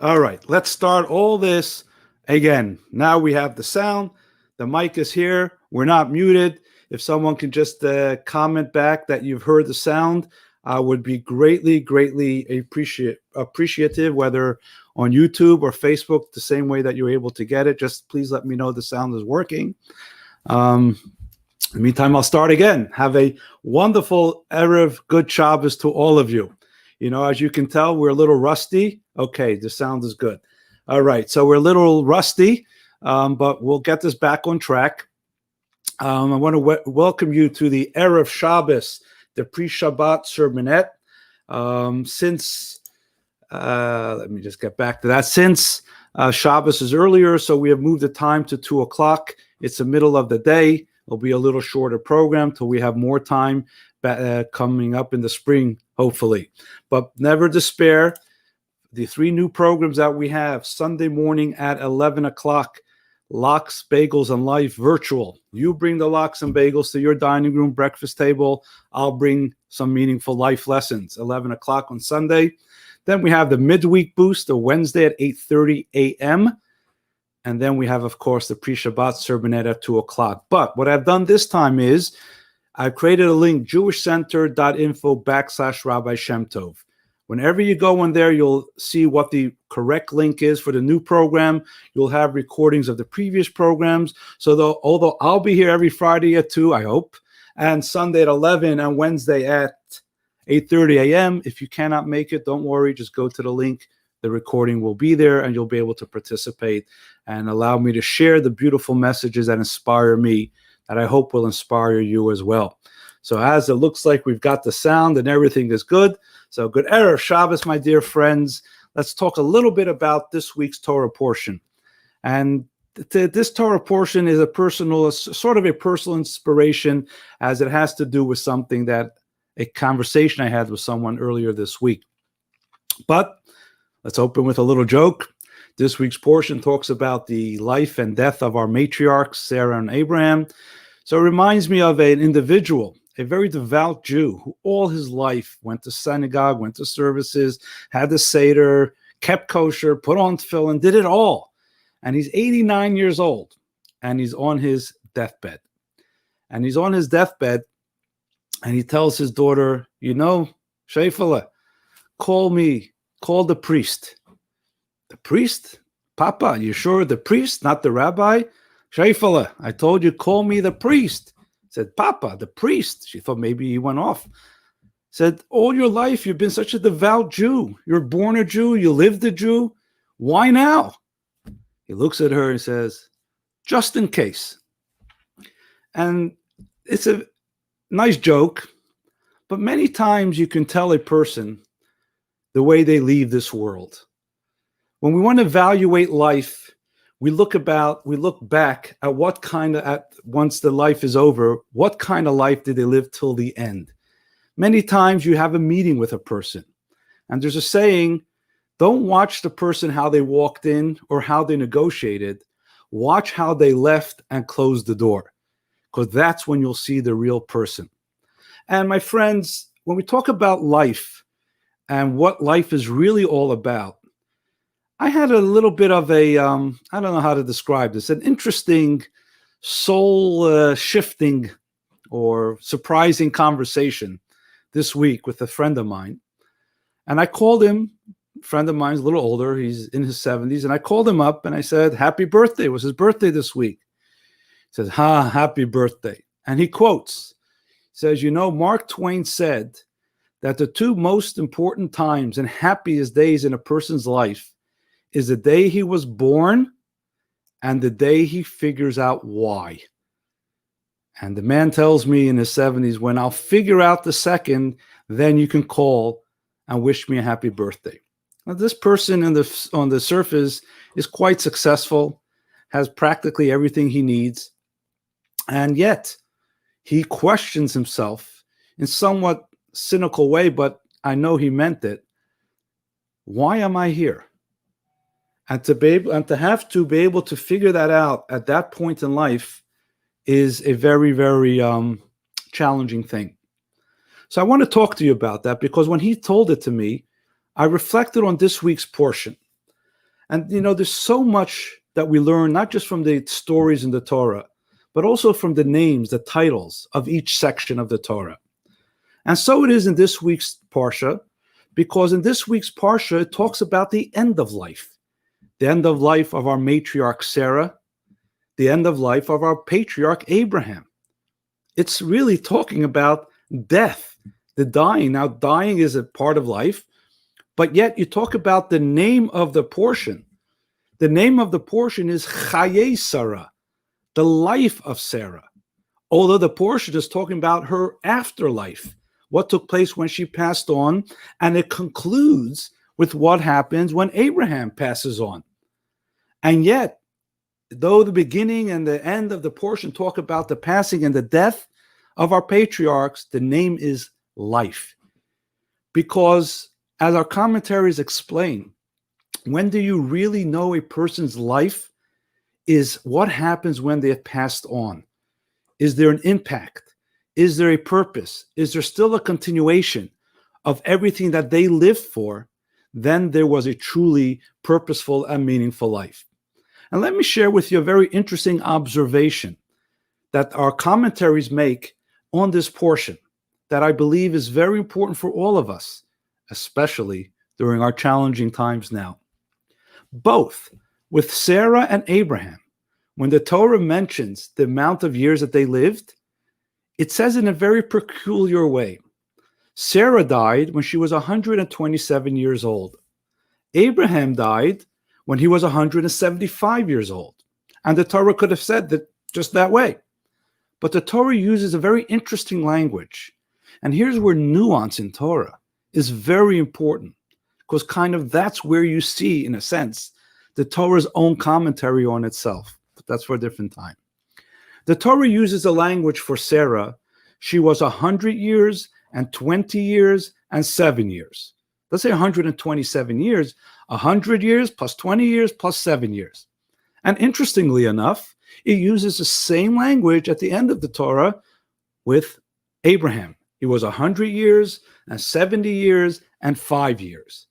All right, let's start all this again. Now we have the sound. The mic is here. We're not muted. If someone can just comment back that you've heard the sound, I would be greatly appreciative, whether on YouTube or Facebook, the same way that you're able to get it. Just please let me know the sound is working. In the meantime, I'll start again. Have a wonderful Erev, good Shabbos to all of you. You know, as you can tell, we're a little rusty. Okay, the sound is good. All right, so we're a little rusty, but we'll get this back on track. I want to welcome you to the Erev Shabbos, the pre-Shabbat Sermonette. Let me just get back to that. Since Shabbos is earlier, so we have moved the time to 2 o'clock. It's the middle of the day. It'll be a little shorter program till we have more time coming up in the spring, hopefully. But never despair. The 3 new programs that we have: Sunday morning at 11 o'clock, Lox, Bagels, and Life virtual. You bring the lox and bagels to your dining room, breakfast table. I'll bring some meaningful life lessons. 11 o'clock on Sunday. Then we have the midweek boost, the Wednesday at 8:30 a.m. And then we have, of course, the pre-Shabbat Sermonette at 2 o'clock. But what I've done this time is I've created a link, jewishcenter.info/Rabbi Shem Tov. Whenever you go in there, you'll see what the correct link is for the new program. You'll have recordings of the previous programs. So although I'll be here every Friday at 2, I hope, and Sunday at 11 and Wednesday at 8:30 a.m., if you cannot make it, don't worry. Just go to the link. The recording will be there, and you'll be able to participate and allow me to share the beautiful messages that inspire me, that I hope will inspire you as well. So as it looks like we've got the sound and everything is good. So good Erev Shabbos, my dear friends. Let's talk a little bit about this week's Torah portion. And this Torah portion is sort of a personal inspiration, as it has to do with something a conversation I had with someone earlier this week. But let's open with a little joke. This week's portion talks about the life and death of our matriarchs, Sarah and Abraham. So it reminds me of an individual, a very devout Jew, who all his life went to synagogue, went to services, had the Seder, kept kosher, put on tefillin, did it all. And he's 89 years old, and he's on his deathbed. And he tells his daughter, you know, Sheifele, call the priest. The priest? Papa, you sure the priest, not the rabbi? Sheifele, I told you, call me the priest. Said, Papa, the priest. She thought maybe he went off. Said, all your life you've been such a devout Jew. You're born a Jew. You lived a Jew. Why now? He looks at her and says, just in case. And it's a nice joke, but many times you can tell a person the way they leave this world. When we want to evaluate life, we look back at once the life is over, what kind of life did they live till the end? Many times you have a meeting with a person, and there's a saying, don't watch the person how they walked in or how they negotiated. Watch how they left and closed the door, because that's when you'll see the real person. And my friends, when we talk about life and what life is really all about, I had a little bit of I don't know how to describe this, an interesting soul-shifting or surprising conversation this week with a friend of mine. And I called him, a friend of mine's a little older, he's in his 70s, and I called him up and I said, happy birthday. It was his birthday this week. He says, happy birthday. And he quotes, says, you know, Mark Twain said that the 2 most important times and happiest days in a person's life is the day he was born and the day he figures out why. And the man tells me in his 70s, when I'll figure out the second, then you can call and wish me a happy birthday. Now, this person on the surface is quite successful, has practically everything he needs, and yet he questions himself in somewhat cynical way, but I know he meant it. Why am I here? And to have to be able to figure that out at that point in life is a very, very challenging thing. So I want to talk to you about that, because when he told it to me, I reflected on this week's portion. And, there's so much that we learn, not just from the stories in the Torah, but also from the names, the titles of each section of the Torah. And so it is in this week's Parsha, because in this week's Parsha, it talks about the end of life. The end of life of our matriarch Sarah, the end of life of our patriarch Abraham. It's really talking about death, the dying. Now, dying is a part of life, but yet you talk about the name of the portion. The name of the portion is Chaye Sarah, the life of Sarah. Although the portion is talking about her afterlife, what took place when she passed on, and it concludes with what happens when Abraham passes on. And yet, though the beginning and the end of the portion talk about the passing and the death of our patriarchs, the name is life. Because, as our commentaries explain, when do you really know a person's life is what happens when they have passed on. Is there an impact? Is there a purpose? Is there still a continuation of everything that they lived for? Then there was a truly purposeful and meaningful life. And let me share with you a very interesting observation that our commentaries make on this portion that I believe is very important for all of us, especially during our challenging times now. Both with Sarah and Abraham, when the Torah mentions the amount of years that they lived, it says in a very peculiar way. Sarah died when she was 127 years old. Abraham died when he was 175 years old. And the Torah could have said that just that way. But the Torah uses a very interesting language. And here's where nuance in Torah is very important, because kind of that's where you see, in a sense, the Torah's own commentary on itself. But that's for a different time. The Torah uses a language for Sarah. She was 100 years and 20 years and 7 years. Let's say 127 years, 100 years plus 20 years plus 7 years. And interestingly enough, it uses the same language at the end of the Torah with Abraham. He was 100 years and 70 years and 5 years.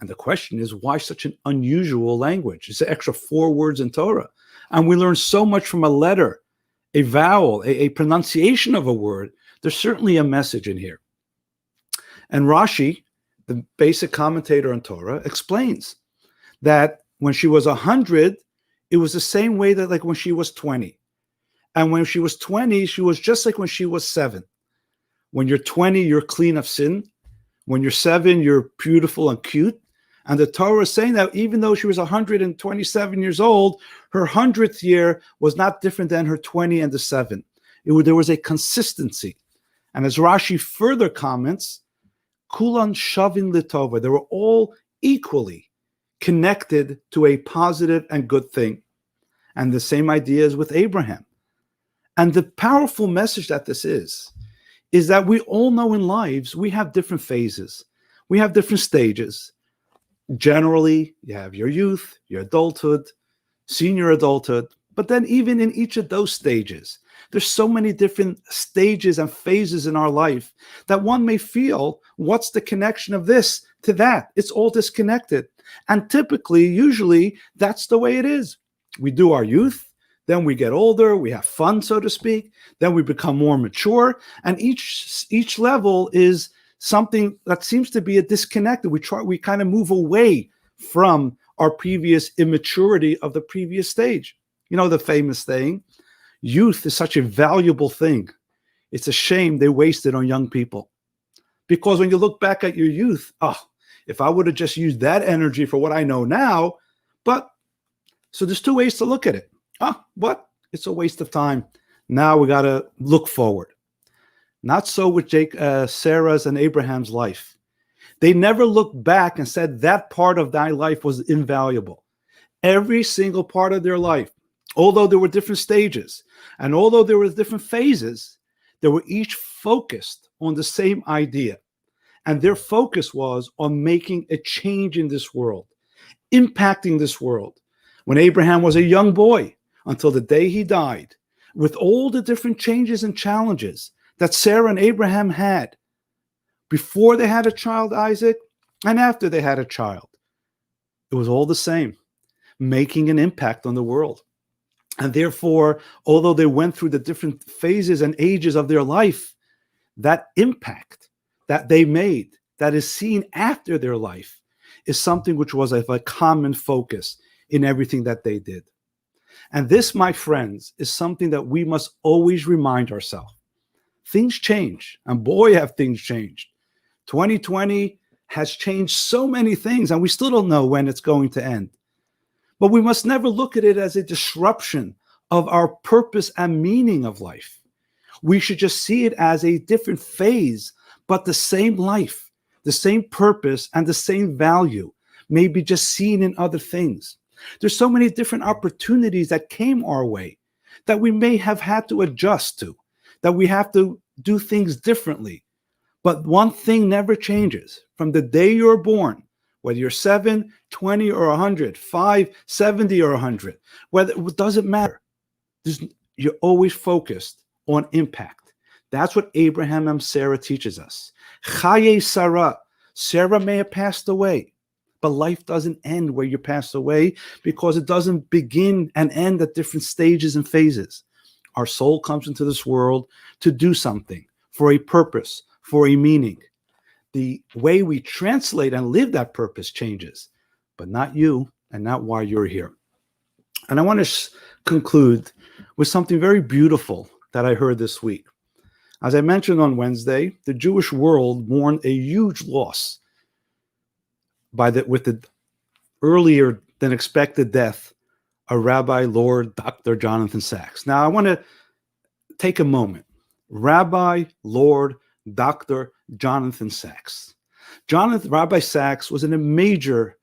And the question is, why such an unusual language? It's an extra 4 words in Torah. And we learn so much from a letter, a vowel, a pronunciation of a word. There's certainly a message in here. And Rashi, the basic commentator on Torah, explains that when she was 100, it was the same way that like when she was 20. And when she was 20, she was just like when she was 7. When you're 20, you're clean of sin. When you're 7, you're beautiful and cute. And the Torah is saying that even though she was 127 years old, her 100th year was not different than her 20 and the 7. There was a consistency. And as Rashi further comments, Kulan Shavin Litova, they were all equally connected to a positive and good thing. And the same idea is with Abraham. And the powerful message that this is that we all know in lives, we have different phases. We have different stages. Generally, you have your youth, your adulthood, senior adulthood. But then even in each of those stages, there's so many different stages and phases in our life that one may feel, what's the connection of this to that? It's all disconnected. And typically, usually, that's the way it is. We do our youth, then we get older, we have fun, so to speak, then we become more mature, and each level is something that seems to be a disconnect. We kind of move away from our previous immaturity of the previous stage. You know the famous saying, youth is such a valuable thing. It's a shame they waste it on young people. Because when you look back at your youth, if I would have just used that energy for what I know now, so there's 2 ways to look at it. But it's a waste of time. Now we got to look forward. Not so with Sarah's and Abraham's life. They never looked back and said that part of thy life was invaluable. Every single part of their life, although there were different stages, and although there were different phases, they were each focused on the same idea. And their focus was on making a change in this world, impacting this world. When Abraham was a young boy, until the day he died, with all the different changes and challenges that Sarah and Abraham had, before they had a child, Isaac, and after they had a child. It was all the same, making an impact on the world. And therefore, although they went through the different phases and ages of their life, that impact that they made, that is seen after their life, is something which was of a common focus in everything that they did. And this, my friends, is something that we must always remind ourselves. Things change, and boy, have things changed. 2020 has changed so many things, and we still don't know when it's going to end. But we must never look at it as a disruption of our purpose and meaning of life. We should just see it as a different phase, but the same life, the same purpose, and the same value, maybe just seen in other things. There's so many different opportunities that came our way that we may have had to adjust to, that we have to do things differently. But one thing never changes. From the day you're born, whether you're 7, 20, or 100, 5, 70, or 100, it doesn't matter. You're always focused on impact. That's what Abraham and Sarah teaches us. Chaye Sarah. Sarah may have passed away, but life doesn't end where you pass away, because it doesn't begin and end at different stages and phases. Our soul comes into this world to do something, for a purpose, for a meaning. The way we translate and live that purpose changes, but not you and not why you're here. And I want to conclude with something very beautiful that I heard this week. As I mentioned on Wednesday, the Jewish world mourned a huge loss with the earlier than expected death of Rabbi Lord Dr. Jonathan Sacks. Now, I want to take a moment. Rabbi Lord Dr. Jonathan Sacks. Rabbi Sacks was a major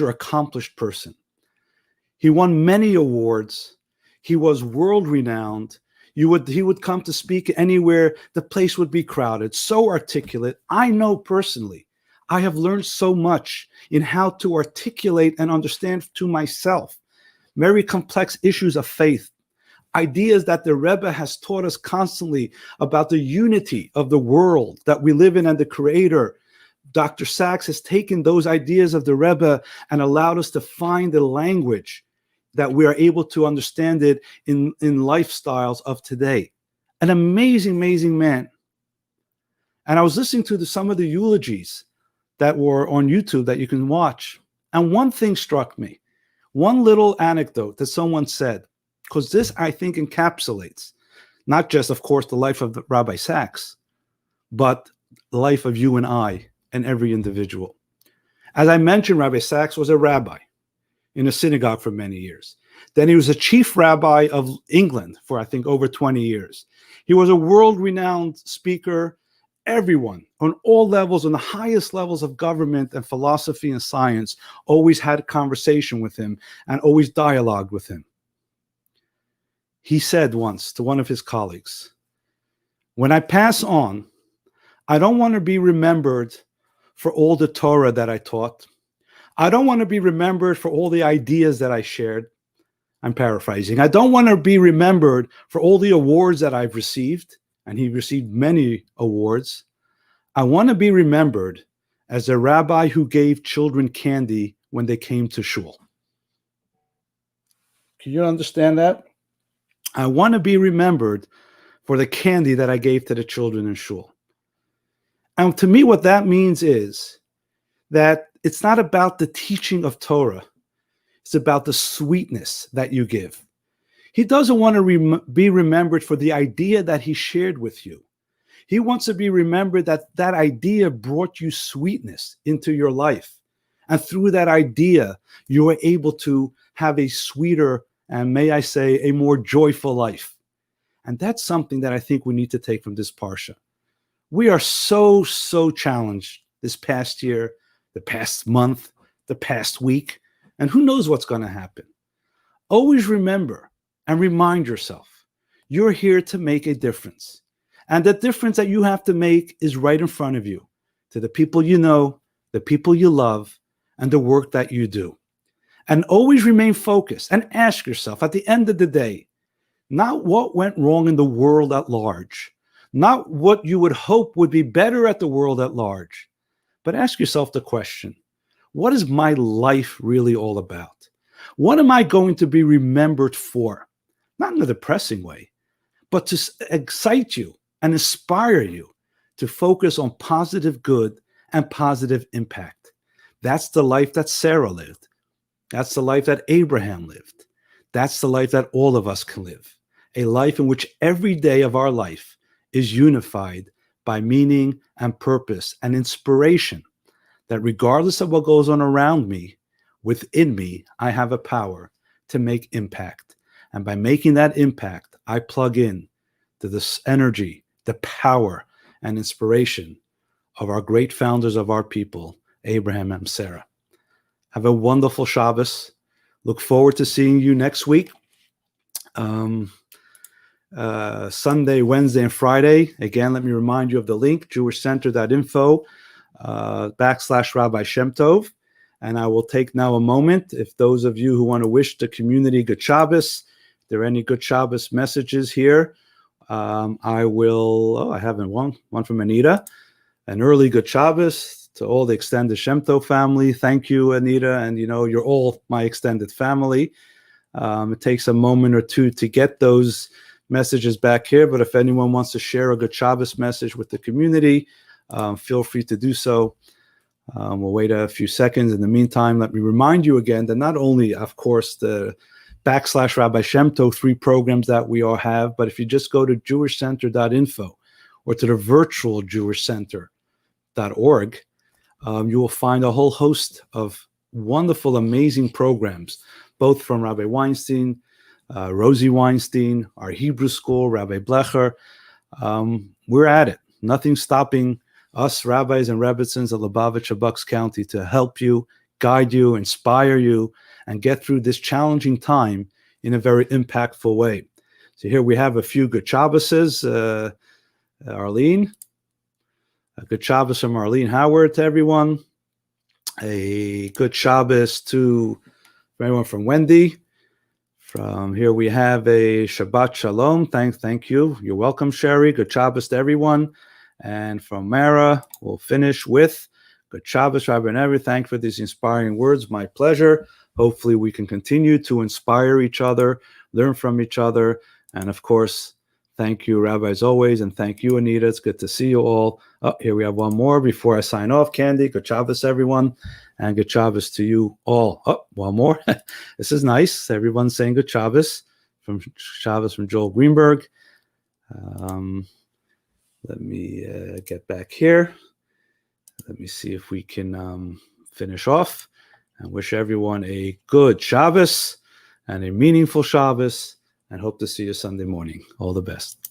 accomplished person. He won many awards. He was world-renowned. He would come to speak anywhere. The place would be crowded. So articulate. I know personally, I have learned so much in how to articulate and understand to myself very complex issues of faith, ideas that the Rebbe has taught us constantly about the unity of the world that we live in and the Creator. Dr. Sacks has taken those ideas of the Rebbe and allowed us to find the language that we are able to understand it in lifestyles of today. An amazing man. And I was listening to some of the eulogies that were on YouTube that you can watch. And one thing struck me, one little anecdote that someone said, because this, I think, encapsulates not just, of course, the life of the Rabbi Sacks, but the life of you and I and every individual. As I mentioned, Rabbi Sacks was a rabbi in a synagogue for many years. Then he was a chief rabbi of England for, I think, over 20 years. He was a world-renowned speaker. Everyone on all levels, on the highest levels of government and philosophy and science, always had a conversation with him and always dialogued with him. He said once to one of his colleagues, "When I pass on, I don't want to be remembered for all the Torah that I taught. I don't want to be remembered for all the ideas that I shared." I'm paraphrasing. "I don't want to be remembered for all the awards that I've received," and he received many awards. "I want to be remembered as a rabbi who gave children candy when they came to shul." Can you understand that? I want to be remembered for the candy that I gave to the children in shul. And to me, what that means is that it's not about the teaching of Torah. It's about the sweetness that you give. He doesn't want to be remembered for the idea that he shared with you. He wants to be remembered that that idea brought you sweetness into your life. And through that idea, you were able to have a sweeter, and may I say, a more joyful life. And that's something that I think we need to take from this parsha. We are so challenged this past year, the past month, the past week, and who knows what's going to happen. Always remember and remind yourself, you're here to make a difference. And the difference that you have to make is right in front of you, to the people you know, the people you love, and the work that you do. And always remain focused and ask yourself at the end of the day, not what went wrong in the world at large, not what you would hope would be better at the world at large, But ask yourself the question, what is my life really all about? What am I going to be remembered for? Not in a depressing way, but to excite you and inspire you to focus on positive good and positive impact. That's the life that Sarah lived. That's the life that Abraham lived. That's the life that all of us can live. A life in which every day of our life is unified by meaning and purpose and inspiration, that regardless of what goes on around me, within me, I have a power to make impact. And by making that impact, I plug in to this energy, the power and inspiration of our great founders of our people, Abraham and Sarah. Have a wonderful Shabbos. Look forward to seeing you next week. Sunday, Wednesday, and Friday. Again, let me remind you of the link, jewishcenter.info / Rabbi Shem Tov. And I will take now a moment, if those of you who want to wish the community good Shabbos, if there are any good Shabbos messages here, I will, I haven't one from Anita. An early good Shabbos to all the extended Shem Tov family. Thank you, Anita. And you're all my extended family. It takes a moment or two to get those messages back here, but if anyone wants to share a good Shabbos message with the community, feel free to do so. We'll wait a few seconds. In the meantime, let me remind you again that not only, of course, the / Rabbi Shem Tov 3 programs that we all have, but if you just go to jewishcenter.info or to the virtual jewishcenter.org, you will find a whole host of wonderful, amazing programs, both from Rabbi Weinstein, Rosie Weinstein, our Hebrew school, Rabbi Blecher. We're at it. Nothing's stopping us rabbis and rebbitzins of Lubavitch, Bucks County to help you, guide you, inspire you, and get through this challenging time in a very impactful way. So here we have a few good Shabboses. Arlene, a good Shabbos from Arlene Howard to everyone. A good Shabbos to everyone from Wendy. From here we have a Shabbat Shalom. Thank you. You're welcome, Sherry. Good Shabbos to everyone. And from Mara, we'll finish with good Shabbos, Rabbi Nevi. Thank you for these inspiring words. My pleasure. Hopefully we can continue to inspire each other, learn from each other. And of course, thank you, Rabbi, as always. And thank you, Anita. It's good to see you all. Oh, here we have one more before I sign off. Candy, good Shabbos, everyone. And good Shabbos to you all. Oh, one more. This is nice. Everyone's saying good Shabbos from Joel Greenberg. Let me get back here. Let me see if we can finish off and wish everyone a good Shabbos and a meaningful Shabbos, and hope to see you Sunday morning. All the best.